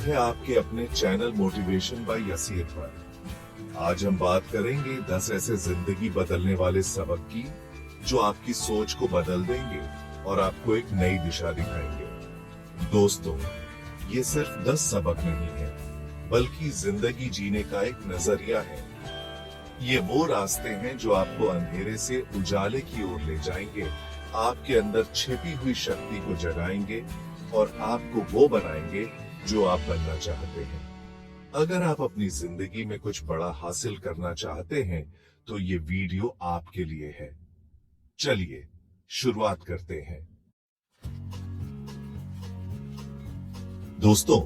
है आपके अपने चैनल मोटिवेशन बाय यसीर पर। आज हम बात करेंगे 10 ऐसे जिंदगी बदलने वाले सबक की जो आपकी सोच को बदल देंगे और आपको एक नई दिशा दिखाएंगे। दोस्तों, ये सिर्फ 10 सबक नहीं है, बल्कि जिंदगी जीने का एक नजरिया है। ये वो रास्ते हैं जो आपको अंधेरे से उजाले की ओर ले जाएंगे, आपके अंदर छिपी हुई शक्ति को जगाएंगे और आपको वो बनाएंगे जो आप बनना चाहते हैं। अगर आप अपनी जिंदगी में कुछ बड़ा हासिल करना चाहते हैं तो ये वीडियो आपके लिए है। चलिए शुरुआत करते हैं। दोस्तों,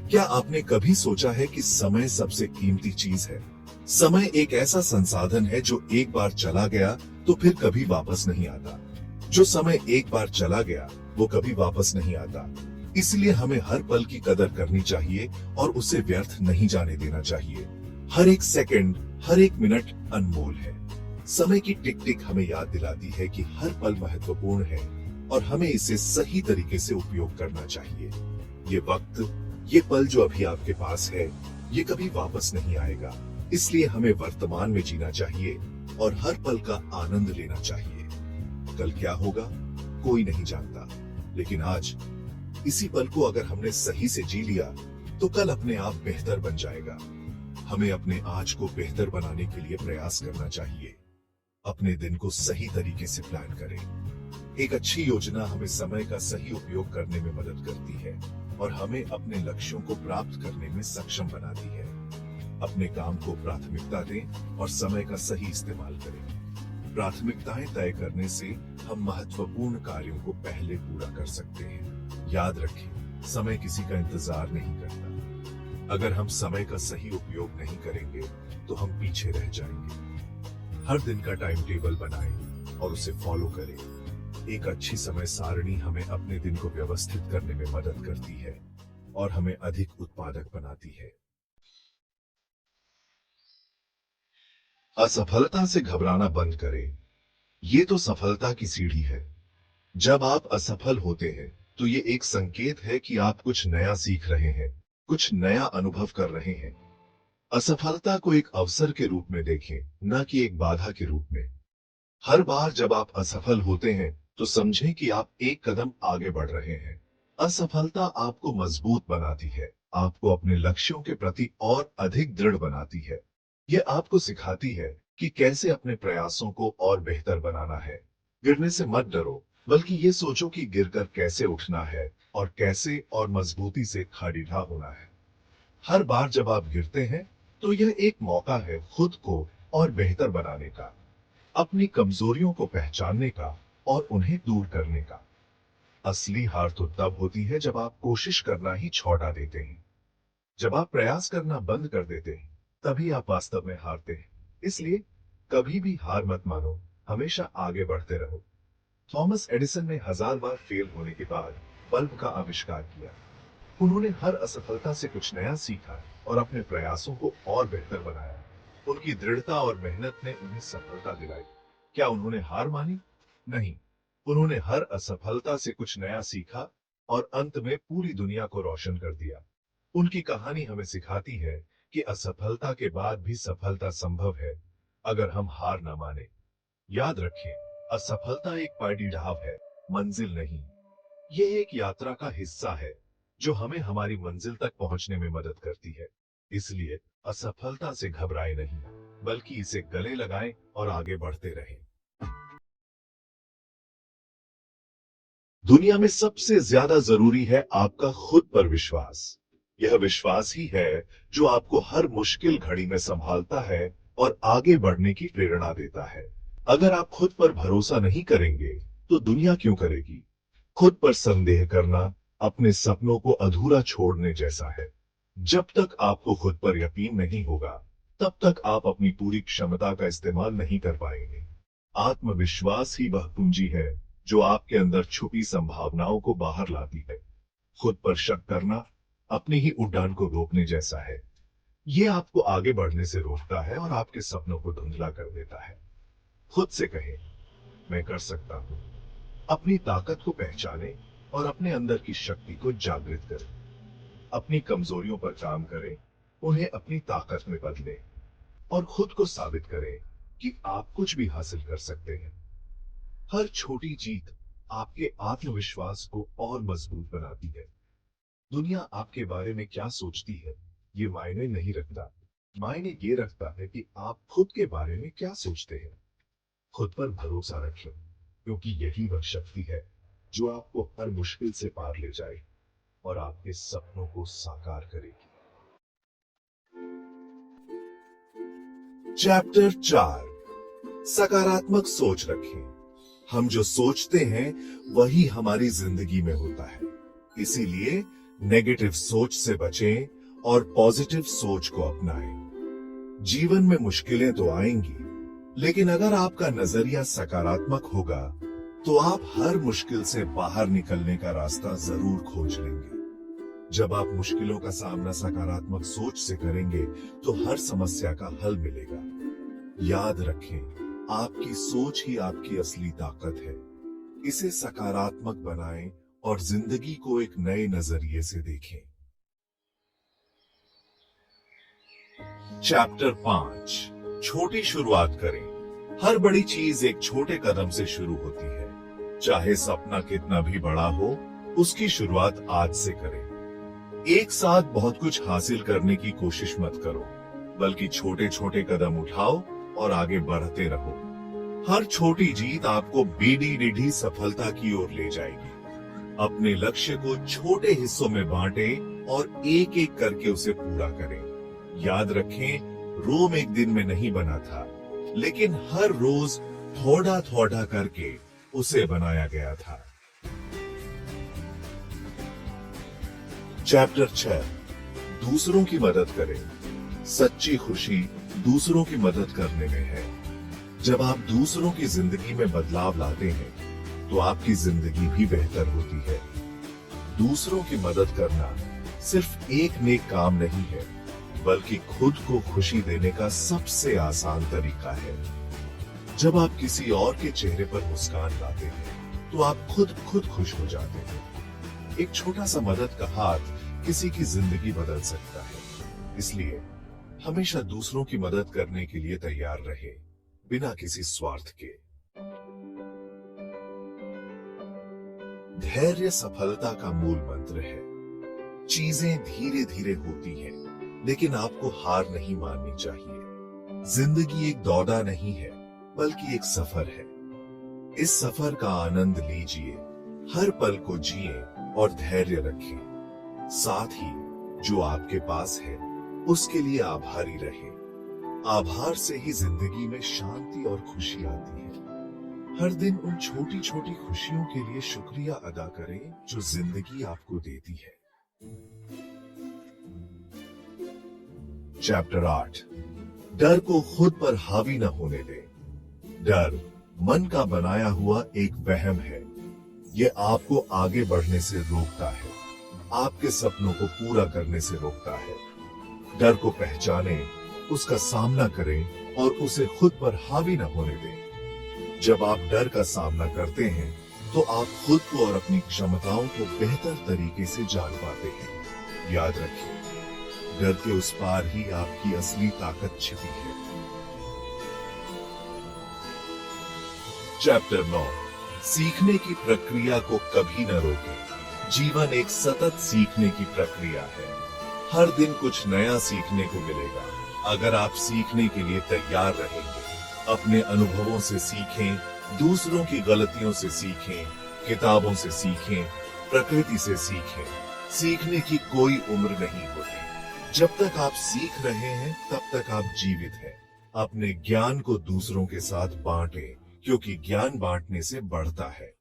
क्या आपने कभी सोचा है कि समय सबसे कीमती चीज है? समय एक ऐसा संसाधन है जो एक बार चला गया तो फिर कभी वापस नहीं आता। जो समय एक बार चला गया वो कभी वापस नहीं आता। इसलिए हमें हर पल की कदर करनी चाहिए और उसे व्यर्थ नहीं जाने देना चाहिए। हर एक सेकंड, हर एक मिनट अनमोल है। समय की टिक टिक हमें याद दिलाती है कि हर पल महत्वपूर्ण है और हमें इसे सही तरीके से उपयोग करना चाहिए। ये वक्त, ये पल जो अभी आपके पास है, ये कभी वापस नहीं आएगा। इसलिए हमें वर्तमान में जीना चाहिए और हर पल का आनंद लेना चाहिए। कल क्या होगा कोई नहीं जानता, लेकिन आज इसी पल को अगर हमने सही से जी लिया तो कल अपने आप बेहतर बन जाएगा। हमें अपने आज को बेहतर बनाने के लिए प्रयास करना चाहिए। अपने दिन को सही तरीके से प्लान करें। एक अच्छी योजना हमें समय का सही उपयोग करने में मदद करती है और हमें अपने लक्ष्यों को प्राप्त करने में सक्षम बनाती है। अपने काम को प्राथमिकता दें और समय का सही इस्तेमाल करें। प्राथमिकताएं तय करने से हम महत्वपूर्ण कार्यों को पहले पूरा कर सकते हैं। याद रखें, समय किसी का इंतजार नहीं करता। अगर हम समय का सही उपयोग नहीं करेंगे तो हम पीछे रह जाएंगे। हर दिन का टाइम टेबल बनाएं और उसे फॉलो करें। एक अच्छी समय सारणी हमें अपने दिन को व्यवस्थित करने में मदद करती है और हमें अधिक उत्पादक बनाती है। असफलता से घबराना बंद करें। ये तो सफलता की सीढ़ी है। जब आप असफल होते हैं तो ये एक संकेत है कि आप कुछ नया सीख रहे हैं, कुछ नया अनुभव कर रहे हैं। असफलता को एक अवसर के रूप में देखें, न कि एक बाधा के रूप में। हर बार जब आप असफल होते हैं तो समझें कि आप एक कदम आगे बढ़ रहे हैं। असफलता आपको मजबूत बनाती है, आपको अपने लक्ष्यों के प्रति और अधिक दृढ़ बनाती है। यह आपको सिखाती है कि कैसे अपने प्रयासों को और बेहतर बनाना है। गिरने से मत डरो, बल्कि ये सोचो कि गिरकर कैसे उठना है और कैसे और मजबूती से खड़ा होना है। हर बार जब आप गिरते हैं तो यह एक मौका है खुद को और बेहतर बनाने का, अपनी कमजोरियों को पहचानने का और उन्हें दूर करने का। असली हार तो तब होती है जब आप कोशिश करना ही छोड़ा देते हैं। जब आप प्रयास करना बंद कर देते हैं, तभी आप वास्तव में हारते हैं। इसलिए कभी भी हार मत मानो, हमेशा आगे बढ़ते रहो। थॉमस एडिसन ने 1000 बार फेल होने के बाद बल्ब का आविष्कार किया। उन्होंने हर असफलता से कुछ नया सीखा और अपने प्रयासों को और बेहतर बनाया। उनकी दृढ़ता और मेहनत ने उन्हें सफलता दिलाई। क्या उन्होंने हार मानी? नहीं। उन्होंने हर असफलता से कुछ नया सीखा और अंत में पूरी दुनिया को रोशन कर दिया। उनकी कहानी हमें सिखाती है कि असफलता के बाद भी सफलता संभव है, अगर हम हार ना माने। याद रखें, असफलता एक पड़ाव है, मंजिल नहीं। ये एक यात्रा का हिस्सा है जो हमें हमारी मंजिल तक पहुंचने में मदद करती है। इसलिए असफलता से घबराएं नहीं, बल्कि इसे गले लगाएं और आगे बढ़ते रहें। दुनिया में सबसे ज्यादा जरूरी है आपका खुद पर विश्वास। यह विश्वास ही है जो आपको हर मुश्किल घड़ी में संभालता है और आगे बढ़ने की प्रेरणा देता है। अगर आप खुद पर भरोसा नहीं करेंगे तो दुनिया क्यों करेगी? खुद पर संदेह करना अपने सपनों को अधूरा छोड़ने जैसा है। जब तक आपको खुद पर यकीन नहीं होगा, तब तक आप अपनी पूरी क्षमता का इस्तेमाल नहीं कर पाएंगे। आत्मविश्वास ही वह पूंजी है जो आपके अंदर छुपी संभावनाओं को बाहर लाती है। खुद पर शक करना अपनी ही उड़ान को रोकने जैसा है। ये आपको आगे बढ़ने से रोकता है और आपके सपनों को धुंधला कर देता है। खुद से कहें, मैं कर सकता हूं। अपनी ताकत को पहचानें और अपने अंदर की शक्ति को जागृत करें। अपनी कमजोरियों पर काम करें, उन्हें अपनी ताकत में बदलें और खुद को साबित करें कि आप कुछ भी हासिल कर सकते हैं। हर छोटी जीत आपके आत्मविश्वास को और मजबूत बनाती है। दुनिया आपके बारे में क्या सोचती है, ये मायने नहीं रखता। मायने ये रखता है कि आप खुद के बारे में क्या सोचते हैं। खुद पर भरोसा रखें, क्योंकि यही वह शक्ति है जो आपको हर मुश्किल से पार ले जाए और आपके सपनों को साकार करेगी। चैप्टर 4, सकारात्मक सोच रखें। हम जो सोचते हैं वही हमारी जिंदगी में होता है, इसीलिए नेगेटिव सोच से बचें और पॉजिटिव सोच को अपनाएं। जीवन में मुश्किलें तो आएंगी, लेकिन अगर आपका नजरिया सकारात्मक होगा तो आप हर मुश्किल से बाहर निकलने का रास्ता जरूर खोज लेंगे। जब आप मुश्किलों का सामना सकारात्मक सोच से करेंगे तो हर समस्या का हल मिलेगा। याद रखें, आपकी सोच ही आपकी असली ताकत है। इसे सकारात्मक बनाएं और जिंदगी को एक नए नजरिए से देखें। चैप्टर 5, छोटी शुरुआत करें। हर बड़ी चीज एक छोटे कदम से शुरू होती है। चाहे सपना कितना भी बड़ा हो, उसकी शुरुआत आज से करें। एक साथ बहुत कुछ हासिल करने की कोशिश मत करो, बल्कि छोटे छोटे कदम उठाओ और आगे बढ़ते रहो। हर छोटी जीत आपको बीड़ी सफलता की ओर ले जाएगी। अपने लक्ष्य को छोटे हिस्सों में बांटें और एक एक करके उसे पूरा करें। याद रखें, रोम एक दिन में नहीं बना था, लेकिन हर रोज थोड़ा थोड़ा करके उसे बनाया गया था। चैप्टर 6, दूसरों की मदद करें। सच्ची खुशी दूसरों की मदद करने में है। जब आप दूसरों की जिंदगी में बदलाव लाते हैं तो आपकी जिंदगी भी बेहतर होती है। दूसरों की मदद करना सिर्फ एक नेक काम नहीं है, बल्कि खुद को खुशी देने का सबसे आसान तरीका है। जब आप किसी और के चेहरे पर मुस्कान लाते हैं तो आप खुद खुश हो जाते हैं। एक छोटा सा मदद का हाथ किसी की जिंदगी बदल सकता है। इसलिए हमेशा दूसरों की मदद करने के लिए तैयार रहे, बिना किसी स्वार्थ के। धैर्य सफलता का मूल मंत्र है। चीजें धीरे धीरे होती हैं, लेकिन आपको हार नहीं माननी चाहिए। जिंदगी एक दौड़ा नहीं है, बल्कि एक सफर है। इस सफर का आनंद लीजिए, हर पल को जिए और धैर्य रखें। साथ ही जो आपके पास है उसके लिए आभारी रहें। आभार से ही जिंदगी में शांति और खुशी आती है। हर दिन उन छोटी छोटी खुशियों के लिए शुक्रिया अदा करें जो जिंदगी आपको देती है। चैप्टर 8, डर को खुद पर हावी न होने दें। डर मन का बनाया हुआ एक वहम है। ये आपको आगे बढ़ने से रोकता है, आपके सपनों को पूरा करने से रोकता है। डर को पहचानें, उसका सामना करें और उसे खुद पर हावी न होने दें। जब आप डर का सामना करते हैं तो आप खुद को और अपनी क्षमताओं को बेहतर तरीके से जान पाते हैं। याद रखिए, डर के उस पार ही आपकी असली ताकत छिपी है। चैप्टर 9, सीखने की प्रक्रिया को कभी न रोकें। जीवन एक सतत सीखने की प्रक्रिया है। हर दिन कुछ नया सीखने को मिलेगा। अगर आप सीखने के लिए तैयार रहेंगे, अपने अनुभवों से सीखें, दूसरों की गलतियों से सीखें, किताबों से सीखें, प्रकृति से सीखें। सीखने की कोई उम्र नहीं होती। जब तक आप सीख रहे हैं तब तक आप जीवित हैं। अपने ज्ञान को दूसरों के साथ बांटें, क्योंकि ज्ञान बांटने से बढ़ता है।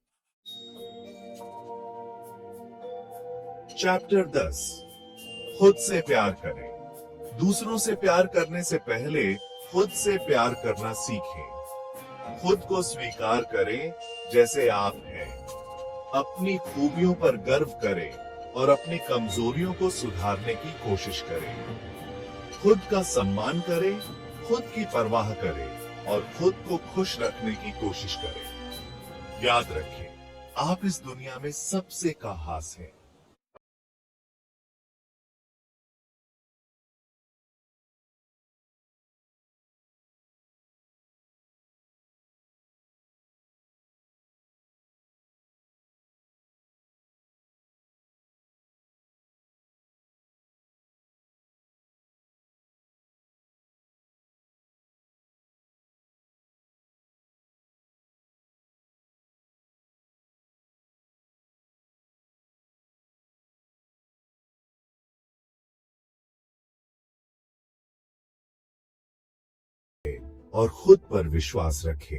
चैप्टर 10, खुद से प्यार करें। दूसरों से प्यार करने से पहले खुद से प्यार करना सीखें। खुद को स्वीकार करें जैसे आप हैं। अपनी खूबियों पर गर्व करें और अपनी कमजोरियों को सुधारने की कोशिश करें। खुद का सम्मान करें, खुद की परवाह करें और खुद को खुश रखने की कोशिश करें। याद रखें, आप इस दुनिया में सबसे खास हैं। और खुद पर विश्वास रखें।